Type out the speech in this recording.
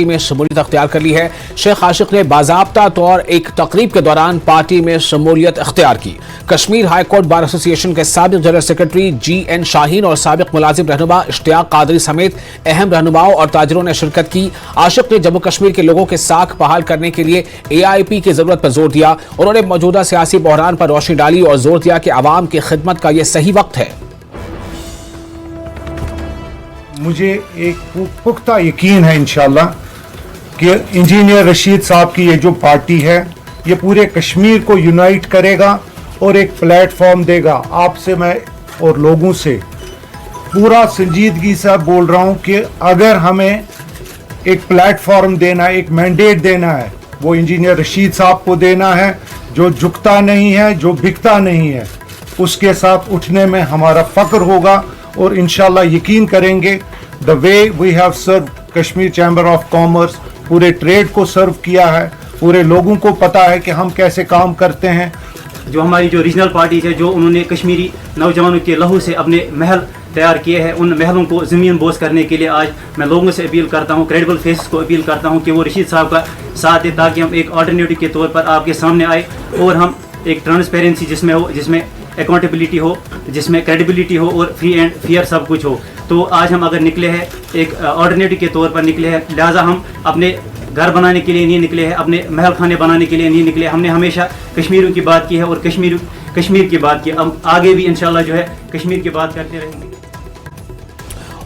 میں شمولیت اختیار کر لی ہے۔ شیخ عاشق نے باضابطہ طور ایک تقریب کے دوران پارٹی میں شمولیت اختیار کی۔ کشمیر ہائی کورٹ بار ایسوسی ایشن کے سابق جنرل سیکرٹری جی این شاہین اور سابق ملازم رہنما اشتیاق قادری سمیت اہم رہنماؤں اور تاجروں نے شرکت کی۔ عاشق نے جموں کشمیر کے لوگوں کے ساکھ بحال کرنے کے لیے اے آئی پی کی ضرورت پر زور دیا۔ انہوں نے موجودہ سیاسی بحران پر روشنی ڈالی اور زور دیا کہ عوام کی خدمت کا یہ صحیح وقت ہے۔ مجھے ایک پختہ یقین ہے انشاءاللہ کہ انجینئر رشید صاحب کی یہ جو پارٹی ہے یہ پورے کشمیر کو یونائٹ کرے گا اور ایک پلیٹ فارم دے گا۔ آپ سے میں اور لوگوں سے پورا سنجیدگی سے بول رہا ہوں کہ اگر ہمیں ایک پلیٹ فارم دینا ہے، ایک مینڈیٹ دینا ہے، وہ انجینئر رشید صاحب کو دینا ہے، جو جھکتا نہیں ہے، جو بکتا نہیں ہے، اس کے ساتھ اٹھنے میں ہمارا فخر ہوگا اور انشاءاللہ یقین کریں گے the way we have serve Kashmir chamber of commerce, پورے ٹریڈ کو سرو کیا ہے، پورے لوگوں کو پتا ہے کہ ہم کیسے کام کرتے ہیں۔ جو ہماری جو ریجنل پارٹیز ہے، جو انہوں نے کشمیری نوجوانوں کے لہو سے اپنے محل تیار کیے ہیں، ان محلوں کو زمین بوس کرنے کے لیے آج میں لوگوں سے اپیل کرتا ہوں، کریڈیبل فیسز کو اپیل کرتا ہوں کہ وہ رشید صاحب کا ساتھ دیں تاکہ ہم ایک آلٹرنیٹو کے طور پر آپ کے سامنے آئے اور ہم ایک ٹرانسپیرنسی جس میں ہو، جس میں اکاؤنٹیبلٹی ہو، جس میں کریڈیبلٹی ہو اور فری اینڈ فیئر سب کچھ ہو۔ تو آج ہم اگر نکلے ہیں ایک آلٹرنیٹو کے طور پر نکلے ہیں، لہٰذا ہم اپنے گھر بنانے کے لیے نہیں نکلے ہیں، اپنے محل خانے بنانے کے لیے نہیں نکلے۔ ہم نے ہمیشہ کشمیریوں کی بات کی ہے اور کشمیر کی بات کی، اب آگے بھی انشاءاللہ جو ہے کشمیر کی بات کرتے رہیں گے۔